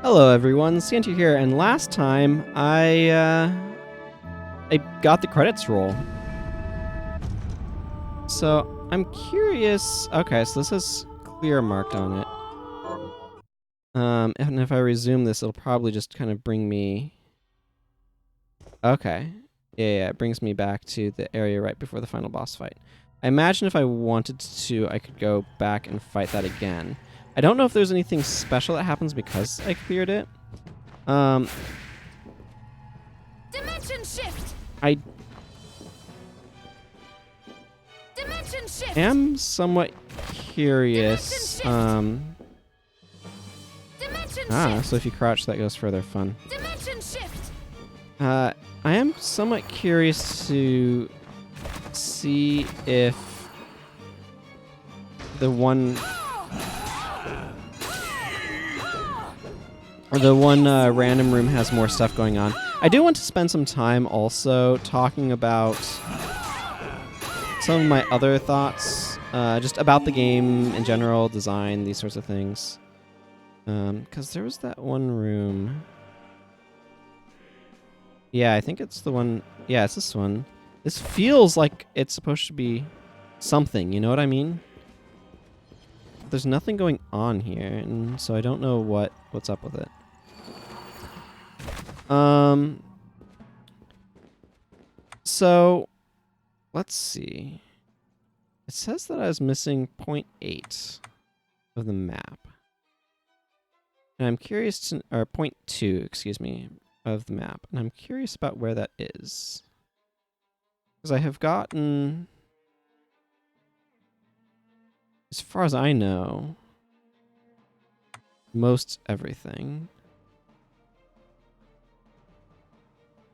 Hello everyone, Santa here, and last time I got the credits roll. So I'm curious. Okay, so this is clear marked on it. And if I resume this, it'll probably just kind of bring me. Okay, yeah, it brings me back to the area right before the final boss fight. I imagine if I wanted to, I could go back and fight that again. I don't know if there's anything special that happens because I cleared it. Dimension shift. I Dimension shift. am somewhat curious. Dimension shift. So if you crouch, that goes further. Fun. Dimension shift. I am somewhat curious to see if the one random room has more stuff going on. I do want to spend some time also talking about some of my other thoughts, just about the game in general, design, these sorts of things. Because there was that one room. Yeah, I think it's the one. Yeah, it's this one. This feels like it's supposed to be something, you know what I mean? There's nothing going on here, and so I don't know what's up with it. So let's see. It says that I was missing 0.8 of the map. And I'm curious to, or 0.2, excuse me, of the map. And I'm curious about where that is. Because I have gotten, as far as I know, most everything.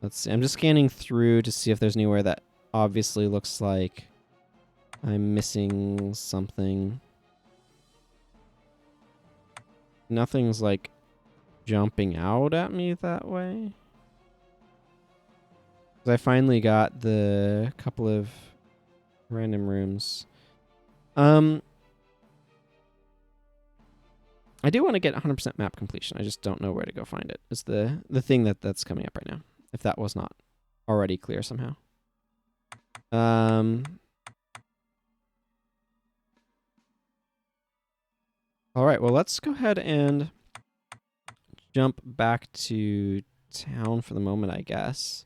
Let's see. I'm just scanning through to see if there's anywhere that obviously looks like I'm missing something. Nothing's like jumping out at me that way. 'Cause I finally got the couple of random rooms. I do want to get 100% map completion. I just don't know where to go find it. It's the thing that's coming up right now. If that was not already clear somehow. All right, well, let's go ahead and jump back to town for the moment, I guess.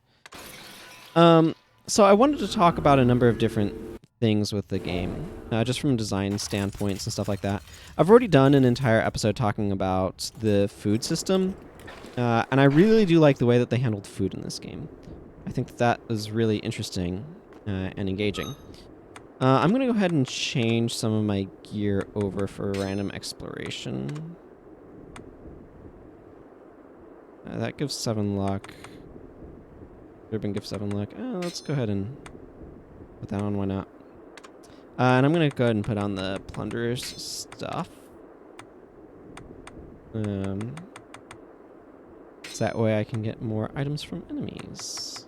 So I wanted to talk about a number of different things with the game, just from design standpoints and stuff like that. I've already done an entire episode talking about the food system, and I really do like the way that they handled food in this game. I think that is really interesting and engaging. I'm going to go ahead and change some of my gear over for random exploration. That gives 7 luck. Ribbon gives 7 luck. Let's go ahead and put that on. Why not? And I'm going to go ahead and put on the Plunderer's stuff. So that way I can get more items from enemies.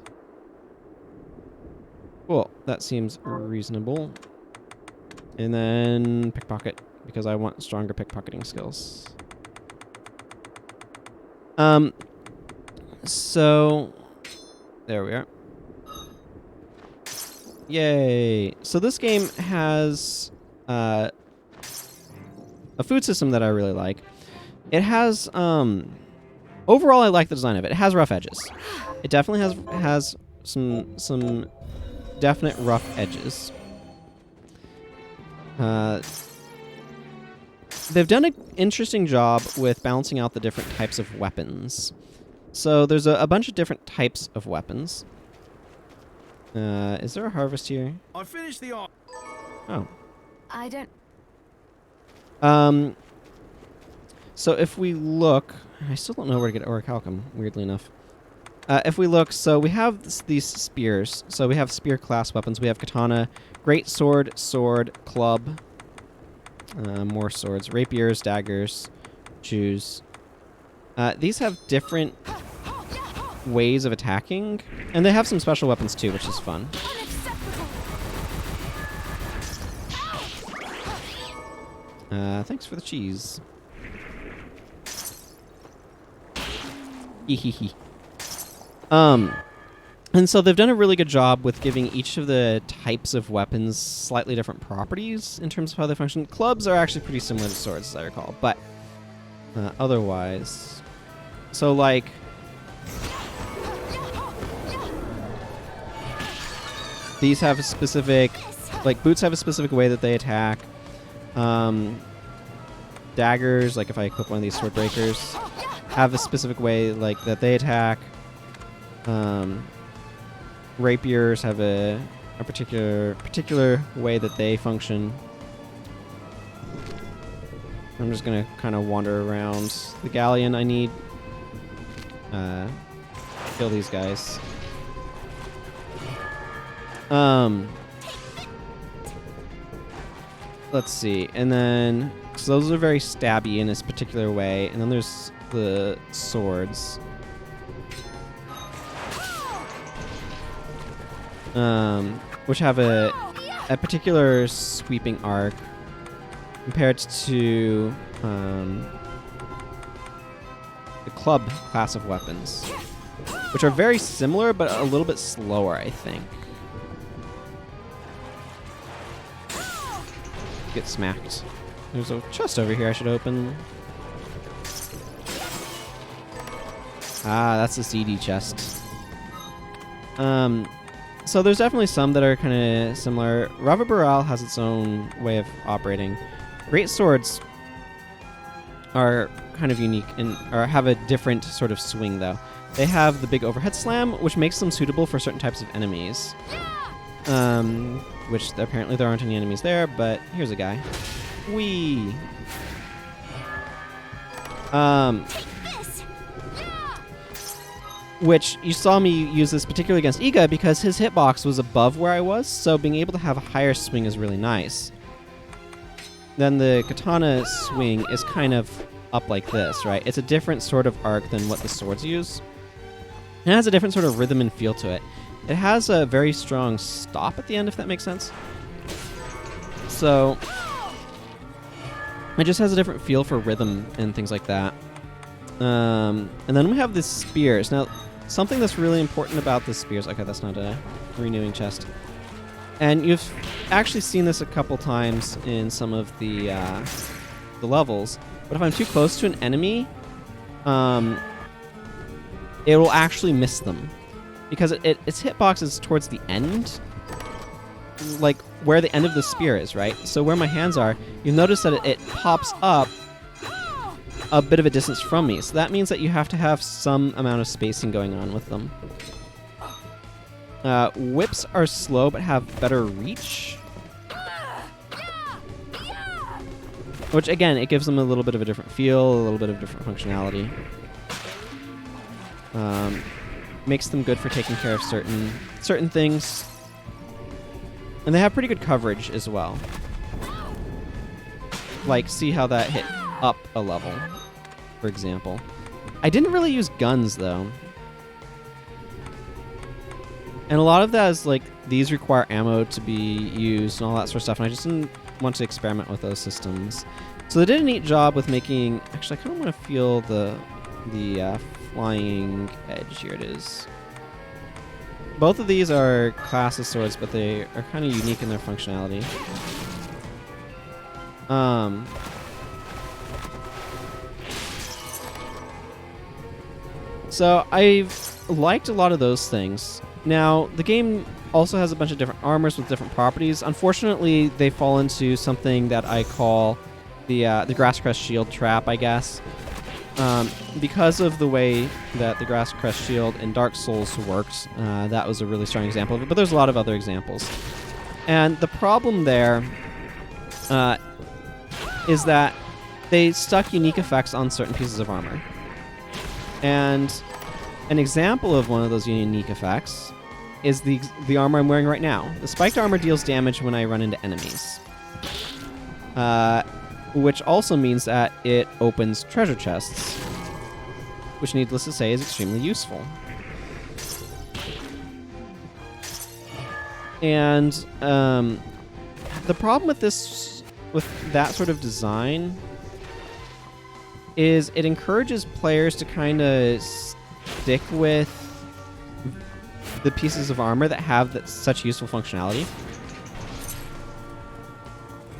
Cool, that seems reasonable. And then pickpocket, because I want stronger pickpocketing skills. So there we are. Yay! So this game has a food system that I really like. It has overall I like the design of it. It has rough edges. It definitely has some definite rough edges. They've done an interesting job with balancing out the different types of weapons. So there's a bunch of different types of weapons. Is there a harvest here? I finished the art. Oh. I don't. So if we look, I still don't know where to get orichalcum, weirdly enough. If we look, so we have these spears. So we have spear class weapons. We have katana, great sword, club, more swords, rapiers, daggers, shoes. These have different ways of attacking, and they have some special weapons too, which is fun. Thanks for the cheese. Hehehe. And so they've done a really good job with giving each of the types of weapons slightly different properties in terms of how they function. Clubs are actually pretty similar to swords, as I recall, but otherwise... So, like... These have a specific... Like, boots have a specific way that they attack. Daggers, like if I equip one of these sword breakers, have a specific way like that they attack. Rapiers have a particular way that they function. I'm just gonna kind of wander around the galleon. I need kill these guys. Let's see, and then so those are very stabby in this particular way, and then there's the swords. Which have a particular sweeping arc compared to the club class of weapons, which are very similar but a little bit slower, I think. Get smacked. There's a chest over here I should open. Ah, that's a CD chest. So there's definitely some that are kind of similar. Rava Baral has its own way of operating. Great swords are kind of unique or have a different sort of swing, though. They have the big overhead slam, which makes them suitable for certain types of enemies. Which apparently there aren't any enemies there, but here's a guy. Whee! Which you saw me use this particularly against Iga because his hitbox was above where I was, so being able to have a higher swing is really nice. Then the katana swing is kind of up like this, right? It's a different sort of arc than what the swords use. It has a different sort of rhythm and feel to it. It has a very strong stop at the end, if that makes sense. So it just has a different feel for rhythm and things like that. And then we have the spears. Now, something that's really important about the spears... Okay, that's not a renewing chest. And you've actually seen this a couple times in some of the levels. But if I'm too close to an enemy, it will actually miss them. Because its hitbox is towards the end, like where the end of the spear is, right? So where my hands are, you'll notice that it pops up a bit of a distance from me. So that means that you have to have some amount of spacing going on with them. Whips are slow but have better reach. Which, again, it gives them a little bit of a different feel, a little bit of different functionality. Makes them good for taking care of certain things. And they have pretty good coverage as well. Like, see how that hit up a level, for example. I didn't really use guns, though. And a lot of that is, like, these require ammo to be used and all that sort of stuff, and I just didn't want to experiment with those systems. So they did a neat job with making... Actually, I kind of want to feel the flying edge. Here it is. Both of these are classes swords, but they are kind of unique in their functionality. So I've liked a lot of those things. Now, the game also has a bunch of different armors with different properties. Unfortunately, they fall into something that I call the Grasscrest shield trap, I guess. Because of the way that the Grasscrest shield in Dark Souls worked, that was a really strong example of it, but there's a lot of other examples. And the problem there is that they stuck unique effects on certain pieces of armor. And an example of one of those unique effects is the armor I'm wearing right now. The spiked armor deals damage when I run into enemies. Which also means that it opens treasure chests, which needless to say is extremely useful. And the problem with that sort of design is it encourages players to kind of stick with the pieces of armor that have such useful functionality.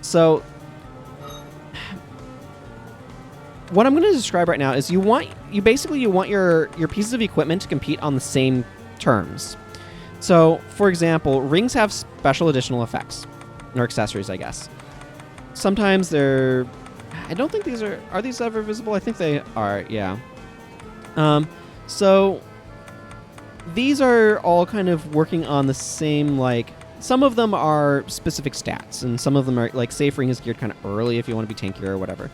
So what I'm going to describe right now is you want your pieces of equipment to compete on the same terms. So, for example, rings have special additional effects or accessories, I guess. Sometimes they're I don't think these are these ever visible? I think they are, yeah. So these are all kind of working on the same, like, some of them are specific stats, and some of them are, like, safe ring is geared kind of early if you want to be tankier or whatever.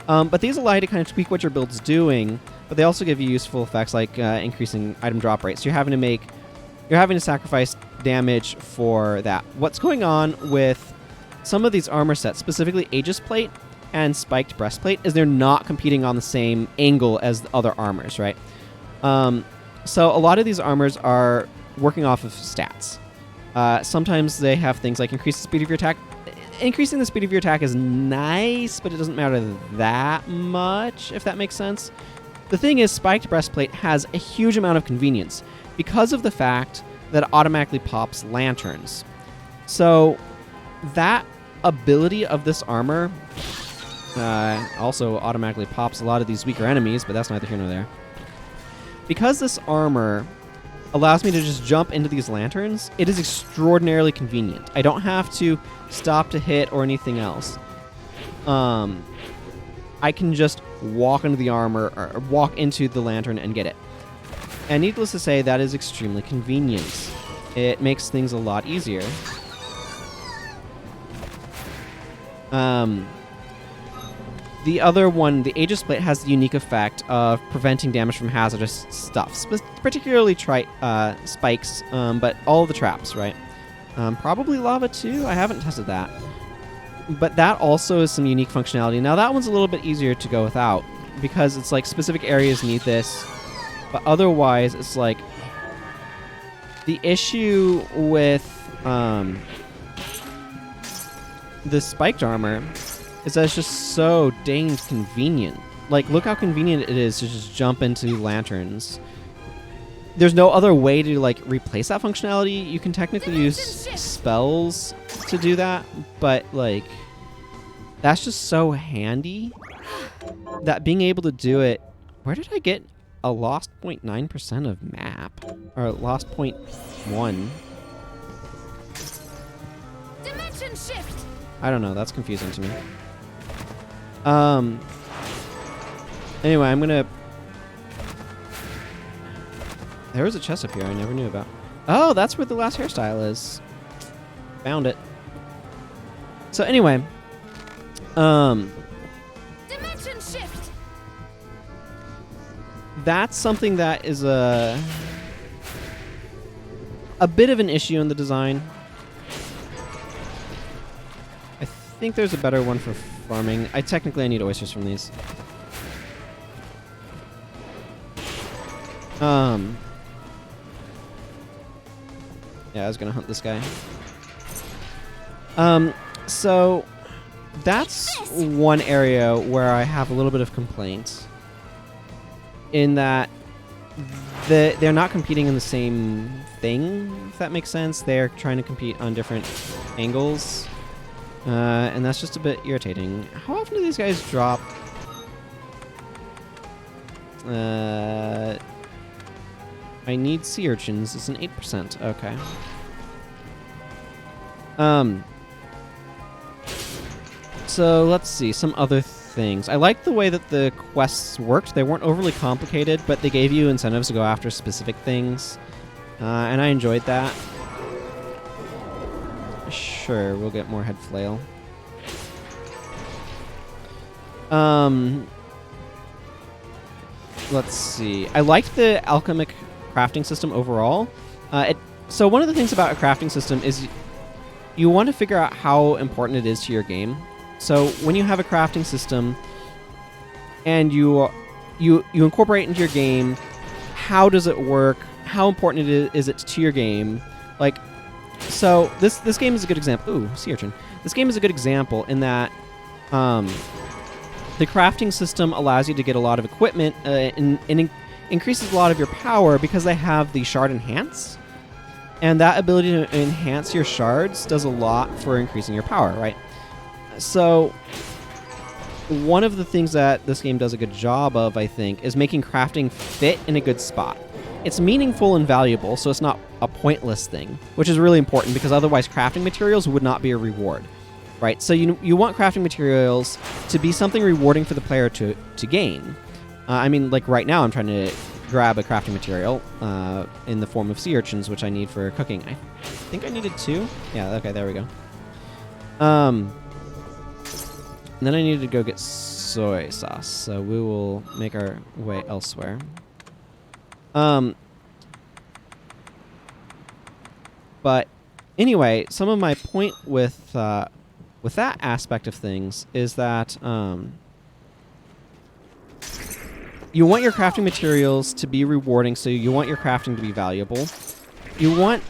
But these allow you to kind of tweak what your build's doing, but they also give you useful effects like increasing item drop rate. So you're having to sacrifice damage for that. What's going on with some of these armor sets, specifically Aegis Plate and Spiked Breastplate, is they're not competing on the same angle as the other armors, right? So a lot of these armors are working off of stats. Sometimes they have things like increase the speed of your attack. Increasing the speed of your attack is nice, but it doesn't matter that much, if that makes sense. The thing is, Spiked Breastplate has a huge amount of convenience because of the fact that it automatically pops lanterns. So that ability of this armor also automatically pops a lot of these weaker enemies, but that's neither here nor there. Because this armor allows me to just jump into these lanterns, it is extraordinarily convenient. I don't have to stop to hit or anything else. I can just walk into the armor, or walk into the lantern and get it. And needless to say, that is extremely convenient. It makes things a lot easier. The other one, the Aegis Plate, has the unique effect of preventing damage from hazardous stuff, particularly spikes, but all of the traps, right? Probably lava too. I haven't tested that. But that also is some unique functionality. Now that one's a little bit easier to go without because it's like specific areas need this, but otherwise it's like the issue with the spiked armor is that it's just so dang convenient. Like, look how convenient it is to just jump into lanterns. There's no other way to, like, replace that functionality. You can technically use spells to do that, but, like, that's just so handy that being able to do it... Where did I get a lost 0.9% of map? Or lost 0.1? Dimension shift. I don't know. That's confusing to me. Anyway, I'm gonna... There was a chest up here I never knew about. Oh, that's where the last hairstyle is. Found it. So anyway, Dimension shift. That's something that is a bit of an issue in the design. I think there's a better one for farming. I need oysters from these. Yeah, I was gonna hunt this guy. So that's one area where I have a little bit of complaint in that they're not competing in the same thing, if that makes sense. They're trying to compete on different angles. And that's just a bit irritating. How often do these guys drop? I need sea urchins. It's an 8%. Okay. So let's see some other things. I like the way that the quests worked. They weren't overly complicated, but they gave you incentives to go after specific things, and I enjoyed that. Sure, we'll get more head flail. Let's see. I liked the alchemic crafting system overall. So one of the things about a crafting system is you want to figure out how important it is to your game. So when you have a crafting system and you incorporate it into your game, how does it work? How important is it to your game? Like, so this game is a good example. Ooh, sea urchin. This game is a good example in that the crafting system allows you to get a lot of equipment and increases a lot of your power because they have the shard enhance. And that ability to enhance your shards does a lot for increasing your power, right? So one of the things that this game does a good job of, I think, is making crafting fit in a good spot. It's meaningful and valuable, so it's not a pointless thing, which is really important because otherwise crafting materials would not be a reward, right? So you want crafting materials to be something rewarding for the player to gain. I mean, like right now I'm trying to grab a crafting material in the form of sea urchins, which I need for cooking. I think I needed 2. Yeah, okay, there we go. And then I needed to go get soy sauce, so we will make our way elsewhere. But anyway, some of my point with that aspect of things is that you want your crafting materials to be rewarding, so you want your crafting to be valuable. You want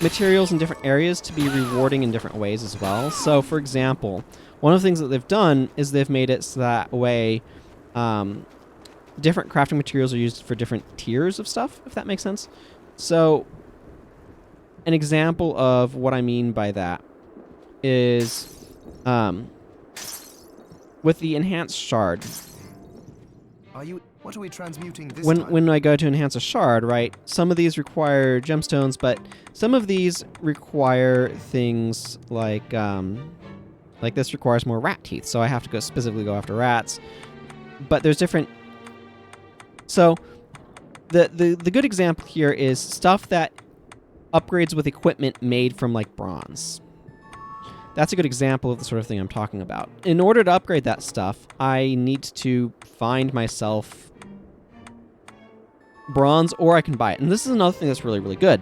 materials in different areas to be rewarding in different ways as well. So, for example, one of the things that they've done is they've made it so that way different crafting materials are used for different tiers of stuff, if that makes sense. So, an example of what I mean by that is with the enhanced shard. What are we transmuting this When time? I go to enhance a shard, right, some of these require gemstones, but some of these require things like this requires more rat teeth, so I have to specifically go after rats. But there's different. So the good example here is stuff that upgrades with equipment made from like bronze. That's a good example of the sort of thing I'm talking about. In order to upgrade that stuff, I need to find myself bronze, or I can buy it. And this is another thing that's really, really good.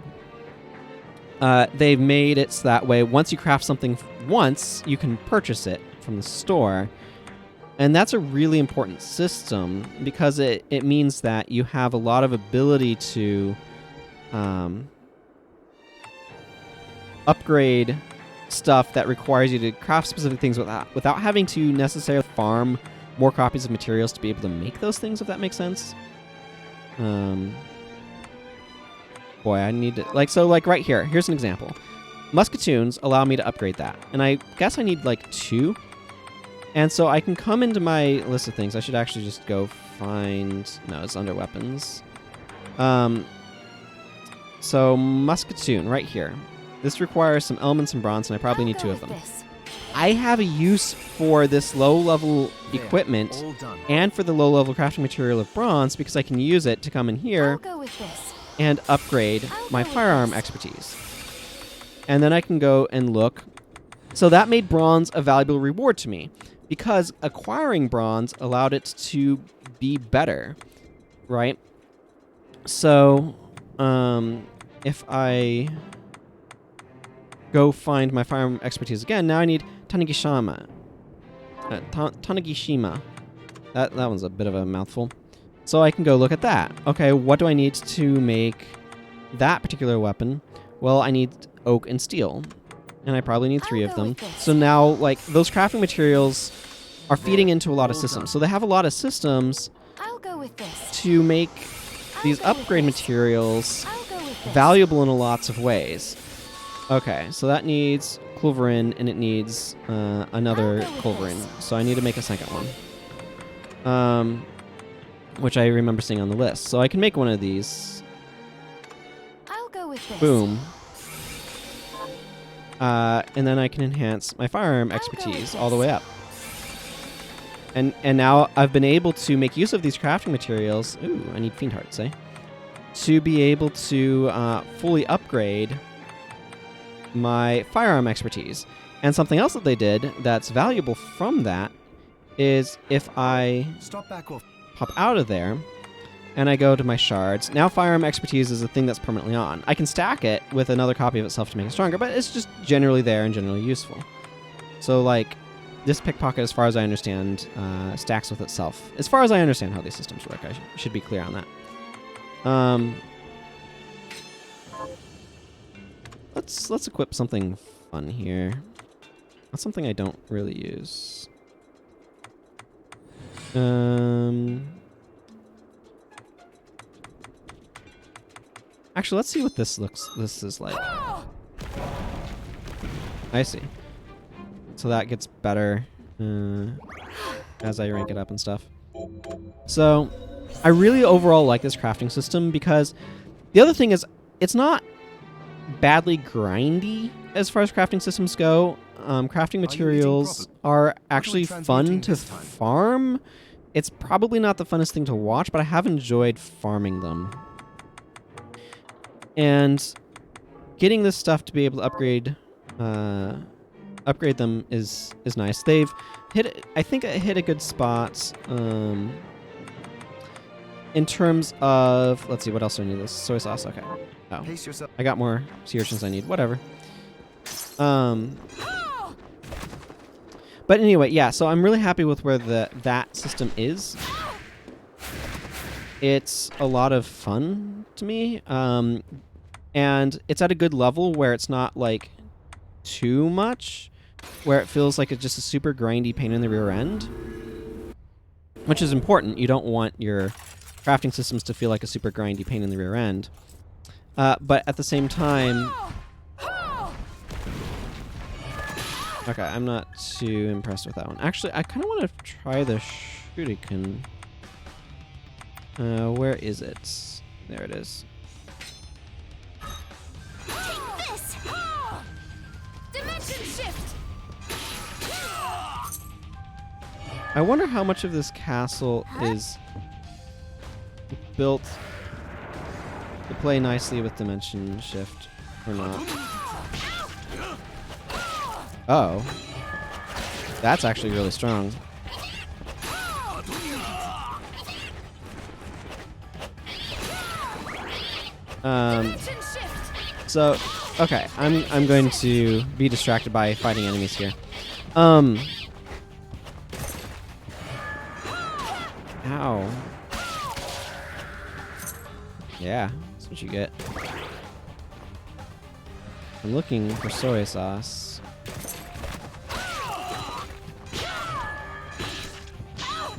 They've made it so that way once you craft something once, you can purchase it from the store. And that's a really important system because it means that you have a lot of ability to upgrade stuff that requires you to craft specific things without having to necessarily farm more copies of materials to be able to make those things, if that makes sense. Boy, I need to... Like right here. Here's an example. Musketoons allow me to upgrade that. And I guess I need, 2. And so I can come into my list of things. I should actually just go find... No, it's under weapons. So, Musketoon, right here. This requires some elements and bronze, and I probably need 2 of them. I have a use for this low-level equipment and for the low-level crafting material of bronze because I can use it to come in here and upgrade my firearm expertise. And then I can go and look. So that made bronze a valuable reward to me because acquiring bronze allowed it to be better, right? So if I go find my firearm expertise again, now I need Tanegishima. Tanegishima. That one's a bit of a mouthful. So I can go look at that. Okay, what do I need to make that particular weapon? Well, I need oak and steel. And I probably need 3 of them. So now, those crafting materials are feeding into a lot of systems. So they have a lot of systems to make these upgrade materials valuable in lots of ways. Okay, so that needs culverin, and it needs another culverin. So I need to make a second one. Which I remember seeing on the list. So I can make one of these. I'll go with this. Boom. And then I can enhance my firearm expertise all the way up. And now I've been able to make use of these crafting materials. Ooh, I need fiend hearts, eh? To be able to fully upgrade my firearm expertise. And something else that they did that's valuable from that is if I pop out of there and I go to my shards, now firearm expertise is a thing that's permanently on. I can stack it with another copy of itself to make it stronger, but it's just generally there and generally useful. So this pickpocket, as far as I understand, stacks with itself. As far as I understand how these systems work, I should be clear on that. Let's equip something fun here. That's something I don't really use. Actually, let's see what this is like. I see. So that gets better as I rank it up and stuff. So I really overall like this crafting system because the other thing is it's not badly grindy as far as crafting systems go. Crafting materials are actually fun to farm. It's probably not the funnest thing to watch, but I have enjoyed farming them. And getting this stuff to be able to upgrade them is nice. They've hit, I think it hit a good spot in terms of, let's see, what else do I need? This soy sauce, okay. Oh, I got more sea urchins I need, whatever. But anyway, yeah, so I'm really happy with where that system is. It's a lot of fun to me. And it's at a good level where it's not like too much, where it feels like it's just a super grindy pain in the rear end, which is important. You don't want your crafting systems to feel like a super grindy pain in the rear end. But at the same time, okay, I'm not too impressed with that one. Actually, I kind of want to try the shuriken. Where is it? There it is. Take this! Dimension shift! I wonder how much of this castle is built to play nicely with dimension shift or not. Oh. That's actually really strong. So, okay, I'm going to be distracted by fighting enemies here. Ow. Yeah, that's what you get. I'm looking for soy sauce.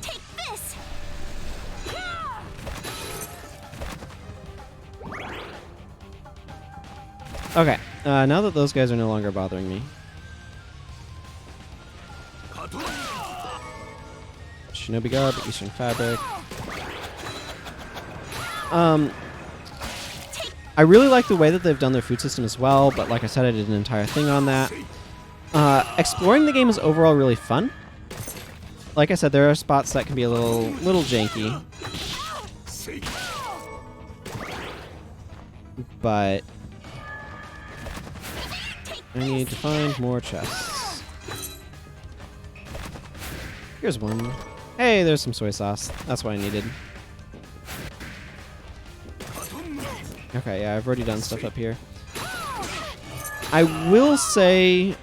Take this! Okay, now that those guys are no longer bothering me. Shinobi Garb, Eastern Fabric. I really like the way that they've done their food system as well, but like I said, I did an entire thing on that. Exploring the game is overall really fun. Like I said, there are spots that can be a little janky. But I need to find more chests. Here's one. Hey, there's some soy sauce. That's what I needed. Okay, yeah, I've already done stuff up here. I will say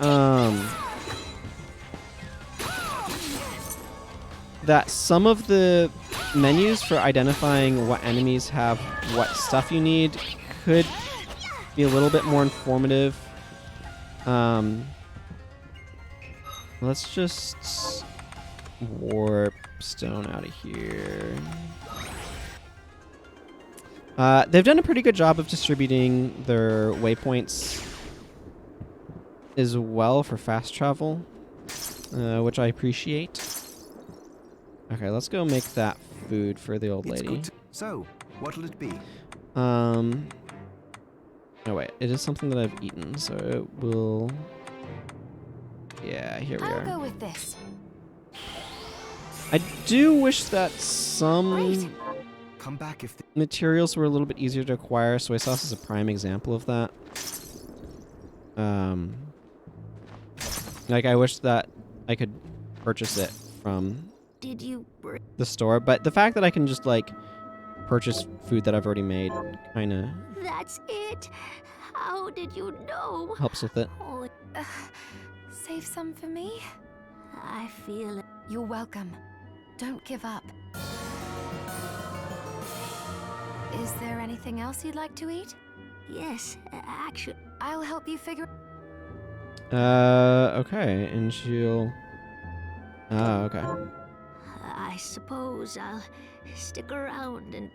that some of the menus for identifying what enemies have what stuff you need could be a little bit more informative. Let's just Warpstone out of here. They've done a pretty good job of distributing their waypoints as well for fast travel, which I appreciate. Okay, let's go make that food for the old lady. So, what'll it be? Oh wait, it is something that I've eaten, so it will... Yeah, here we are. I'll go with this. I do wish that some Come back if materials were a little bit easier to acquire. Soy sauce is a prime example of that. Like I wish that I could purchase it from Did you the store, but the fact that I can just like purchase food that I've already made kind of That's it. How did you know? helps with it. Oh, save some for me? I feel it. You're welcome. Don't give up. Is there anything else you'd like to eat? Yes, actually. I'll help you figure... Okay, and she'll... okay. I suppose I'll stick around and...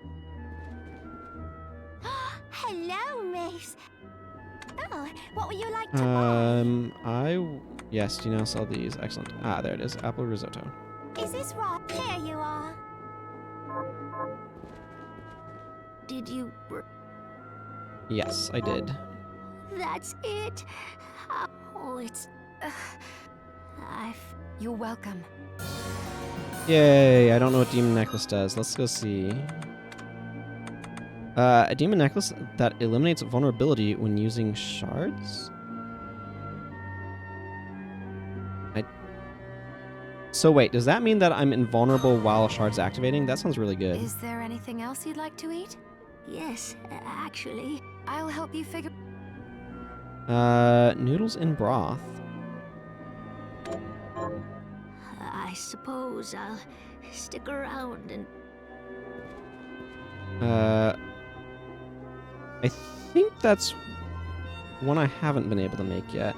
Hello, miss. Oh, what would you like to buy? Yes, do you now sell these? Excellent. Ah, there it is. Apple risotto. Is this right? Here you are. Did you... Yes, I did. That's it. Oh, it's... You're welcome. Yay, I don't know what Demon Necklace does. Let's go see. A Demon Necklace that eliminates vulnerability when using shards? So wait, does that mean that I'm invulnerable while shard's activating? That sounds really good. Is there anything else you'd like to eat? Yes, actually. I'll help you figure... Noodles in broth. I suppose I'll stick around and... I think that's one I haven't been able to make yet.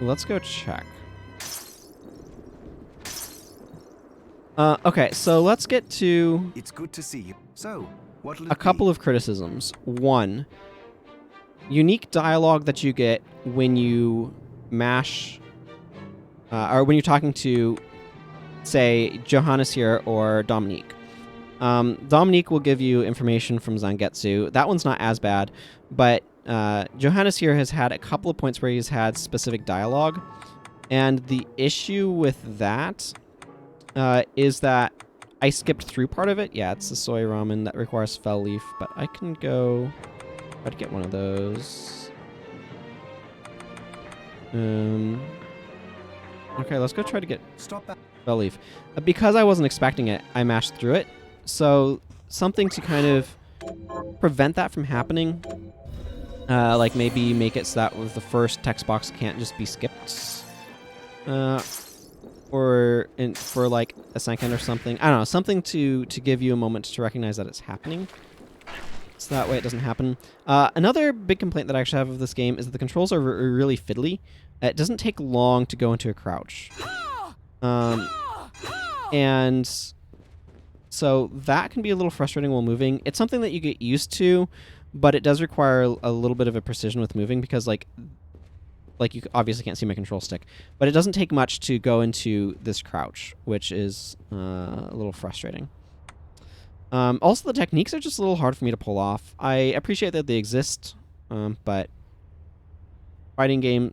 Let's go check. Okay, so let's get to It's good to see you. So, what'll a it couple be? of criticisms. One, unique dialogue that you get when you mash, or when you're talking to, say, Johannes here or Dominique. Dominique will give you information from Zangetsu. That one's not as bad, but Johannes here has had a couple of points where he's had specific dialogue, and the issue with that is that I skipped through part of it. Yeah, it's the soy ramen that requires fell leaf, but I can go try to get one of those. Okay, let's go try to get Stop back. fell leaf. Because I wasn't expecting it, I mashed through it. So something to kind of prevent that from happening, like maybe make it so that with the first text box can't just be skipped, or for like a second or something. I don't know, something to give you a moment to recognize that it's happening, so that way it doesn't happen. Another big complaint that I actually have of this game is that the controls are really fiddly. It doesn't take long to go into a crouch, and so that can be a little frustrating while moving. It's something that you get used to, but it does require a little bit of a precision with moving because, like you obviously can't see my control stick, but it doesn't take much to go into this crouch, which is a little frustrating. Also, the techniques are just a little hard for me to pull off. I appreciate that they exist, but fighting game,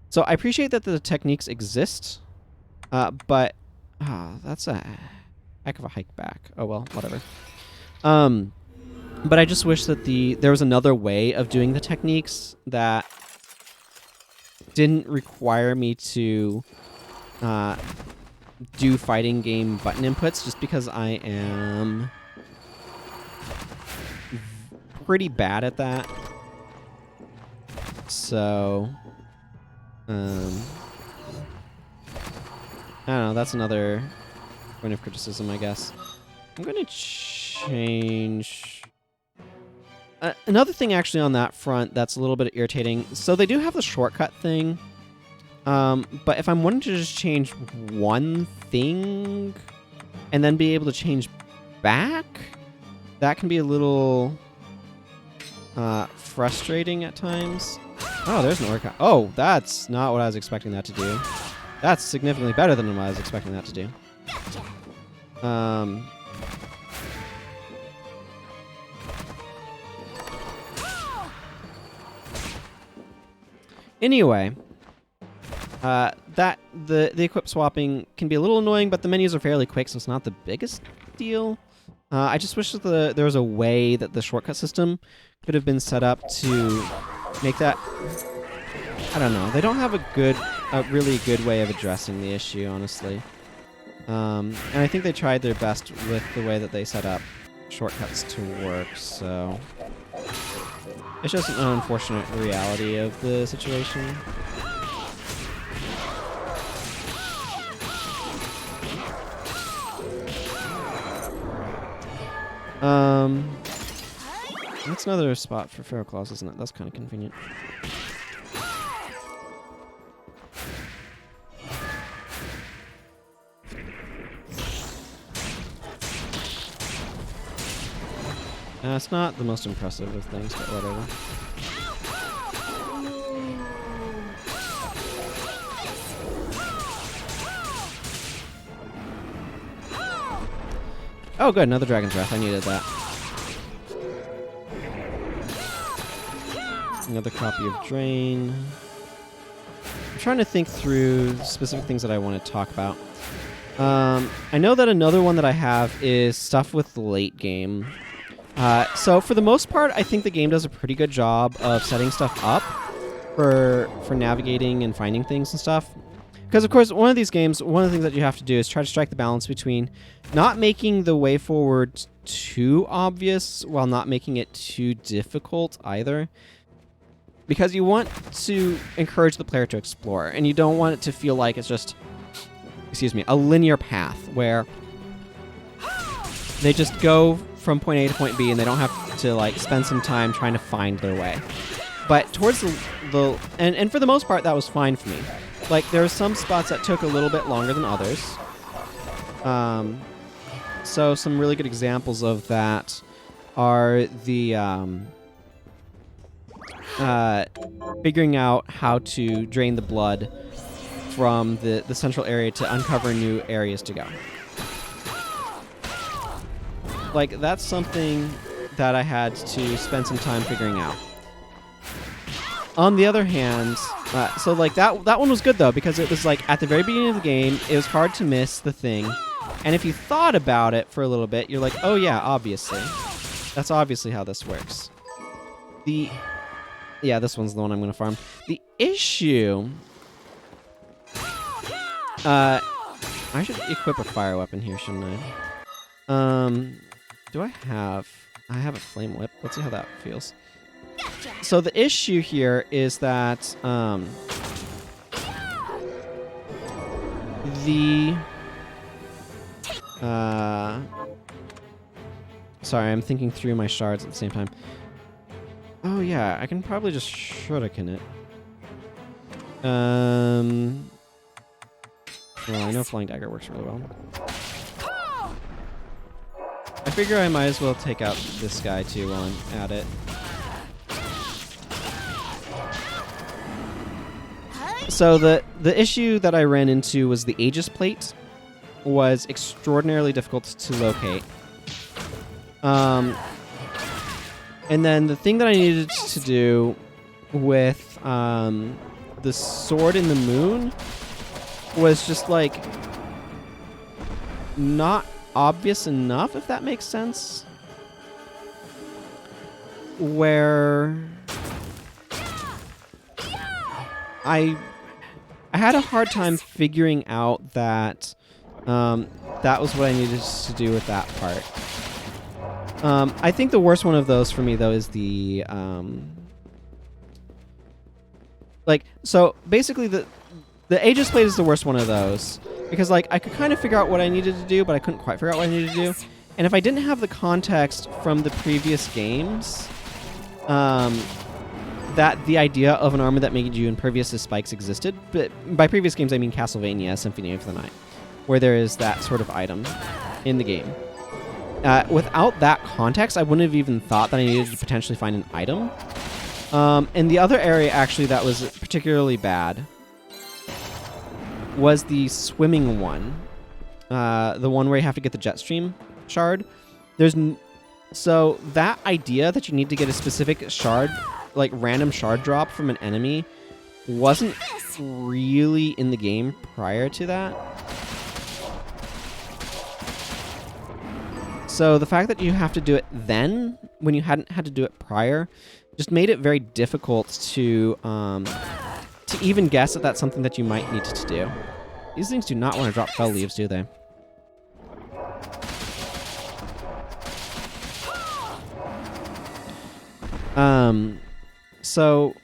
so I appreciate that the techniques exist, but that's a heck of a hike back. Oh well, whatever. But I just wish that there was another way of doing the techniques that didn't require me to do fighting game button inputs, just because I am pretty bad at that. So, I don't know, that's another point of criticism, I guess. I'm going to change... another thing actually on that front that's a little bit irritating. So they do have the shortcut thing, but if I'm wanting to just change one thing and then be able to change back, that can be a little frustrating at times. Oh, there's an orca. Oh, that's not what I was expecting that to do. That's significantly better than what I was expecting that to do. Anyway, that the equip swapping can be a little annoying, but the menus are fairly quick, so it's not the biggest deal. I just wish that there was a way that the shortcut system could have been set up to make that... I don't know. They don't have a really good way of addressing the issue, honestly. And I think they tried their best with the way that they set up shortcuts to work, so... It's just an unfortunate reality of the situation. That's another spot for Feral Claws, isn't it? That's kind of convenient. It's not the most impressive of things, but whatever. Oh, good. Another Dragon's Breath. I needed that. Another copy of Drain. I'm trying to think through specific things that I want to talk about. I know that another one that I have is stuff with the late game. So for the most part, I think the game does a pretty good job of setting stuff up for navigating and finding things and stuff. Because, of course, one of these games, one of the things that you have to do is try to strike the balance between not making the way forward too obvious while not making it too difficult either. Because you want to encourage the player to explore, and you don't want it to feel like it's just, a linear path where they just go from point A to point B and they don't have to, like, spend some time trying to find their way. But towards and for the most part, that was fine for me. Like, there were some spots that took a little bit longer than others. So some really good examples of that are the figuring out how to drain the blood from the central area to uncover new areas to go. Like, that's something that I had to spend some time figuring out. On the other hand, so like that one was good though, because it was like at the very beginning of the game, it was hard to miss the thing. And if you thought about it for a little bit, you're like, oh yeah, obviously. That's obviously how this works. Yeah, this one's the one I'm going to farm. The issue... I should equip a fire weapon here, shouldn't I? Do I have... I have a flame whip. Let's see how that feels. So the issue here is that sorry, I'm thinking through my shards at the same time. Oh yeah, I can probably just shuriken it. Well, I know Flying Dagger works really well. I figure I might as well take out this guy too while I'm at it. So the issue that I ran into was the Aegis Plate was extraordinarily difficult to locate. And then the thing that I needed to do with the Sword in the Moon was just like not obvious enough, if that makes sense. Where I had a hard time figuring out that that was what I needed to do with that part. I think the worst one of those for me, though, is the... so basically the Aegis Plate is the worst one of those. Because, like, I could kind of figure out what I needed to do, but I couldn't quite figure out what I needed to do. And if I didn't have the context from the previous games, that the idea of an armor that made you impervious to spikes existed. But by previous games, I mean Castlevania Symphony of the Night, where there is that sort of item in the game. Without that context, I wouldn't have even thought that I needed to potentially find an item. And the other area, actually, that was particularly bad was the swimming one. The one where you have to get the Jetstream shard. So that idea that you need to get a specific shard, like random shard drop from an enemy, wasn't really in the game prior to that. So the fact that you have to do it then, when you hadn't had to do it prior, just made it very difficult to even guess that that's something that you might need to do. These things do not want to drop fell leaves, do they? So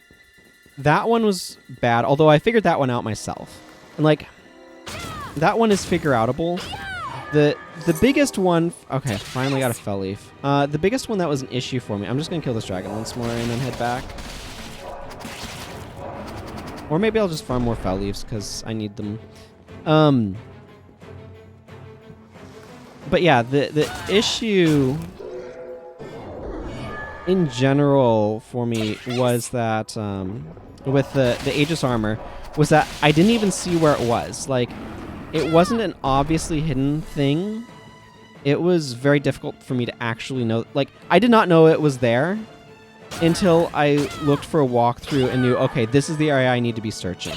that one was bad, although I figured that one out myself. And like, that one is figure-outable. The biggest one... Okay, finally got a fell leaf. The biggest one that was an issue for me... I'm just going to kill this dragon once more and then head back. Or maybe I'll just farm more fell leaves because I need them. But yeah, the issue in general for me was that with the Aegis armor was that I didn't even see where it was. Like, it wasn't an obviously hidden thing. It was very difficult for me to actually know. Like, I did not know it was there until I looked for a walkthrough and knew, okay, this is the area I need to be searching.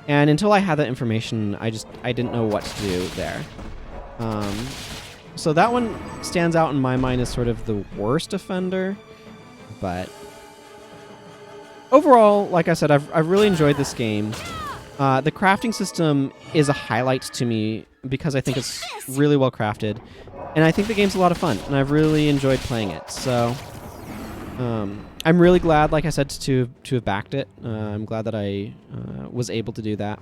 And until I had that information, I didn't know what to do there. So that one stands out in my mind as sort of the worst offender, but overall, like I said, I've really enjoyed this game. The crafting system is a highlight to me because I think it's really well crafted, and I think the game's a lot of fun, and I've really enjoyed playing it. So I'm really glad, like I said, to have backed it. I'm glad that I was able to do that,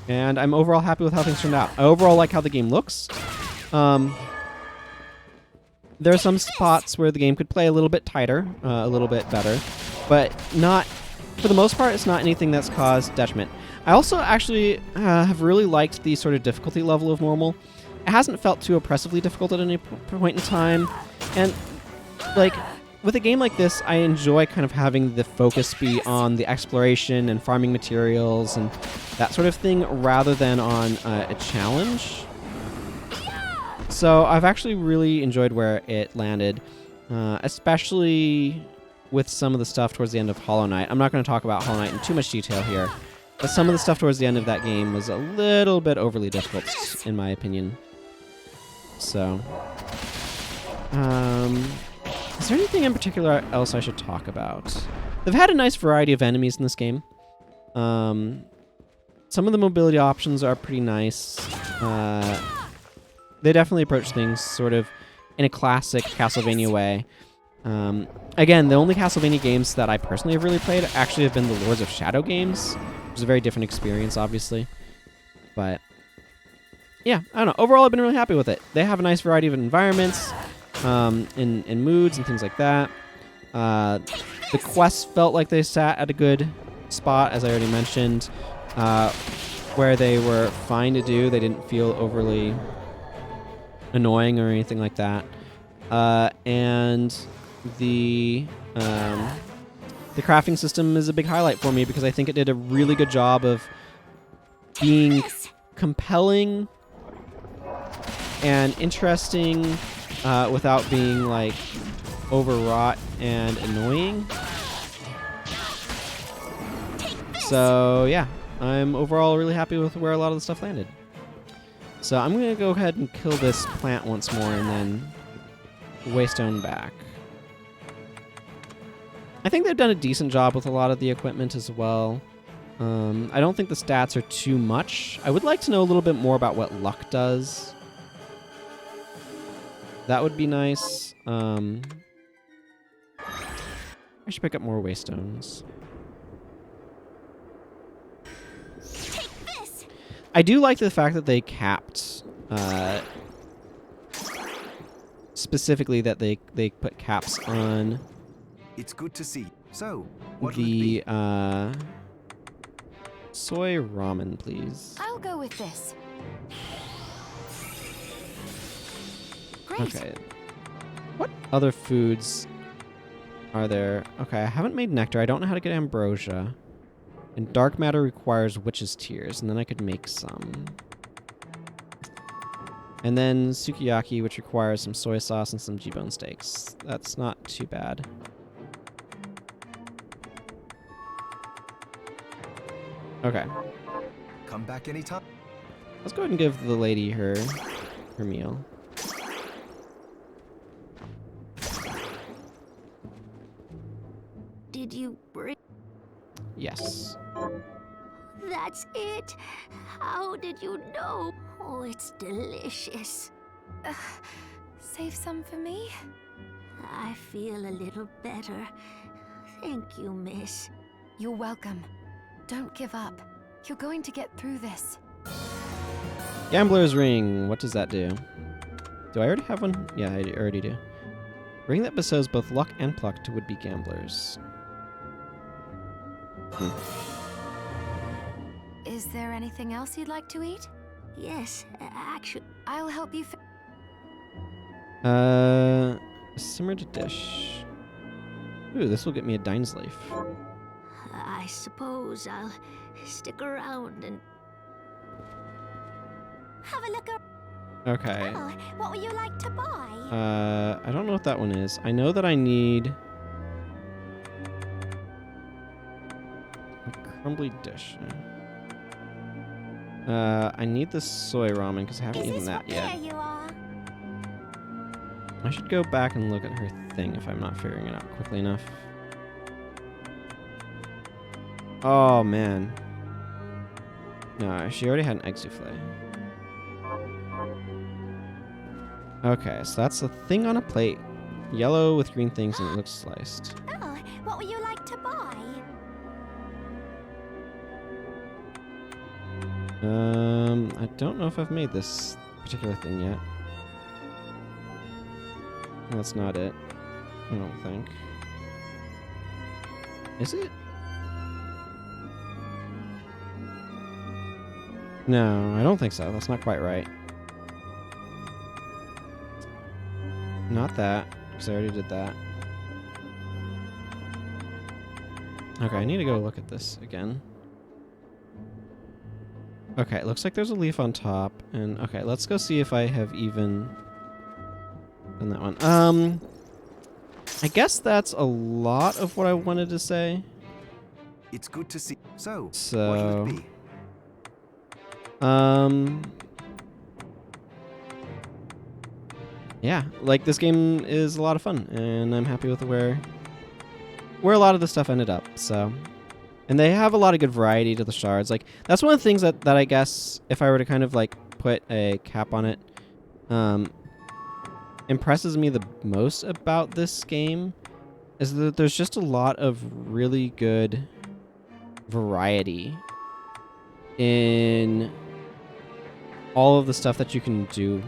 and I'm overall happy with how things turned out. I overall like how the game looks. There are some spots where the game could play a little bit tighter, a little bit better, but not, for the most part, it's not anything that's caused detriment. I also actually have really liked the sort of difficulty level of normal. It hasn't felt too oppressively difficult at any point in time, and like with a game like this, I enjoy kind of having the focus be on the exploration and farming materials and that sort of thing rather than on a challenge. So I've actually really enjoyed where it landed, especially with some of the stuff towards the end of Hollow Knight. I'm not going to talk about Hollow Knight in too much detail here, but some of the stuff towards the end of that game was a little bit overly difficult, in my opinion. So, is there anything in particular else I should talk about? They've had a nice variety of enemies in this game. Some of the mobility options are pretty nice. They definitely approach things sort of in a classic Castlevania way. Again, the only Castlevania games that I personally have really played actually have been the Lords of Shadow games, which is a very different experience, obviously. But yeah, I don't know. Overall, I've been really happy with it. They have a nice variety of environments, and moods and things like that. The quests felt like they sat at a good spot, as I already mentioned, where they were fine to do. They didn't feel overly annoying or anything like that. And the crafting system is a big highlight for me because I think it did a really good job of being compelling and interesting without being like overwrought and annoying. So yeah, I'm overall really happy with where a lot of the stuff landed. So I'm going to go ahead and kill this plant once more and then Waystone back. I think they've done a decent job with a lot of the equipment as well. I don't think the stats are too much. I would like to know a little bit more about what luck does. That would be nice. I should pick up more Waystones. I do like the fact that they capped, specifically that they put caps on It's good to see. So, what the soy ramen, please. I'll go with this. Great. Okay. What other foods are there? Okay, I haven't made nectar. I don't know how to get ambrosia. And dark matter requires witch's tears, and then I could make some. And then sukiyaki, which requires some soy sauce and some G-bone steaks. That's not too bad. Okay. Come back anytime. Let's go ahead and give the lady her meal. Did you bring? Yes. That's it. How did you know? Oh, it's delicious. Save some for me? I feel a little better. Thank you, miss. You're welcome. Don't give up. You're going to get through this. Gambler's ring. What does that do? Do I already have one? Yeah, I already do. Ring that bestows both luck and pluck to would-be gamblers. Is there anything else you'd like to eat? Yes, actually. I'll help you. Simmered dish. Ooh, this will get me a Dine's Leaf. I suppose I'll stick around and have a look around. Okay. Oh, what would you like to buy? I don't know what that one is. I know that I need a crumbly dish. I need the soy ramen because I haven't eaten that yet. Here you are. I should go back and look at her thing if I'm not figuring it out quickly enough. Oh, man. No, she already had an egg souffle. Okay, so that's a thing on a plate. Yellow with green things and it looks sliced. Oh, what would you like to buy? I don't know if I've made this particular thing yet. That's not it. I don't think. Is it? No, I don't think so. That's not quite right. Not that, because I already did that. Okay, I need to go look at this again. Okay, it looks like there's a leaf on top, and okay, let's go see if I have even done that one. I guess that's a lot of what I wanted to say. It's good to see. So, So, what'll it be? yeah, like this game is a lot of fun, and I'm happy with where a lot of the stuff ended up. So, and they have a lot of good variety to the shards. Like that's one of the things that I guess if I were to kind of like put a cap on it, impresses me the most about this game is that there's just a lot of really good variety in all of the stuff that you can do,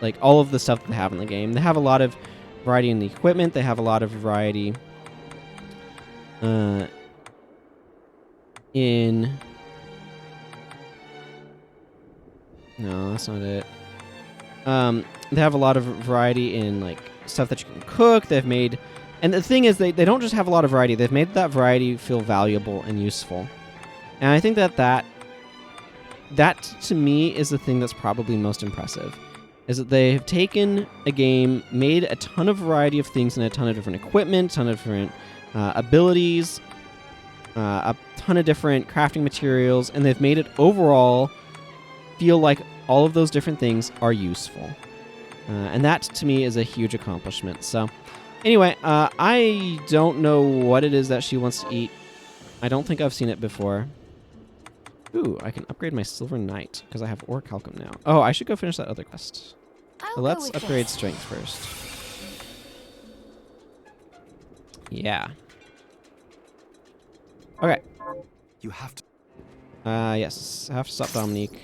like all of the stuff that they have in the game. They have a lot of variety in the equipment. They have a lot of variety in... No, that's not it. They have a lot of variety in like stuff that you can cook. They've made... And the thing is, they don't just have a lot of variety. They've made that variety feel valuable and useful. And I think that to me is the thing that's probably most impressive. Is that they have taken a game, made a ton of variety of things and a ton of different equipment, a ton of different abilities, a ton of different crafting materials, and they've made it overall feel like all of those different things are useful. And that, to me, is a huge accomplishment. So, anyway, I don't know what it is that she wants to eat. I don't think I've seen it before. Ooh, I can upgrade my Silver Knight, because I have Orichalcum now. Oh, I should go finish that other quest. But let's upgrade Strength first. Yeah. Okay. You have to. Yes. I have to stop Dominique.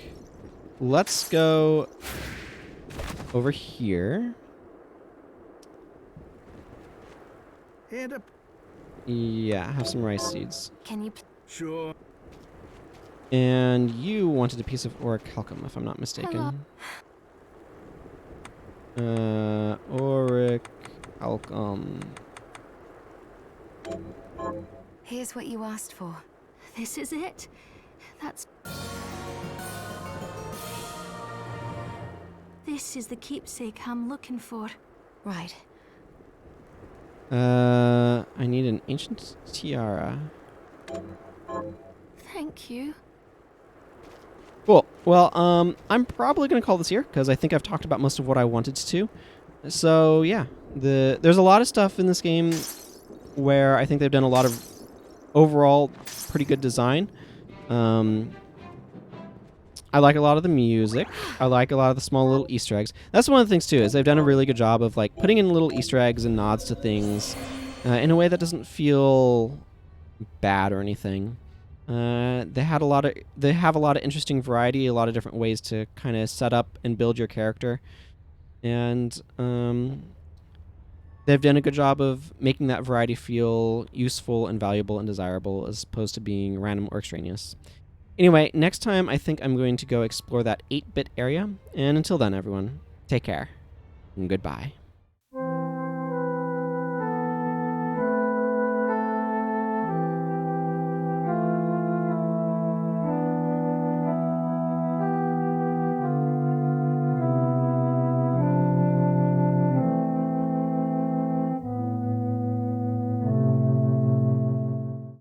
Let's go over here. Hand up. Yeah, have some rice seeds. Can you? Sure. And you wanted a piece of Orichalcum, if I'm not mistaken. Orichalcum. Here's what you asked for. This is it? That's... This is the keepsake I'm looking for. Right. I need an ancient tiara. Thank you. Cool. Well, I'm probably going to call this here, because I think I've talked about most of what I wanted to. So, yeah. There's a lot of stuff in this game where I think they've done a lot of overall pretty good design. I like a lot of the music. I like a lot of the small little Easter eggs. That's one of the things, too, is they've done a really good job of like putting in little Easter eggs and nods to things in a way that doesn't feel bad or anything. They have a lot of interesting variety, a lot of different ways to kind of set up and build your character. And they've done a good job of making that variety feel useful and valuable and desirable as opposed to being random or extraneous. Anyway, next time I think I'm going to go explore that 8-bit area. And until then, everyone, take care and goodbye.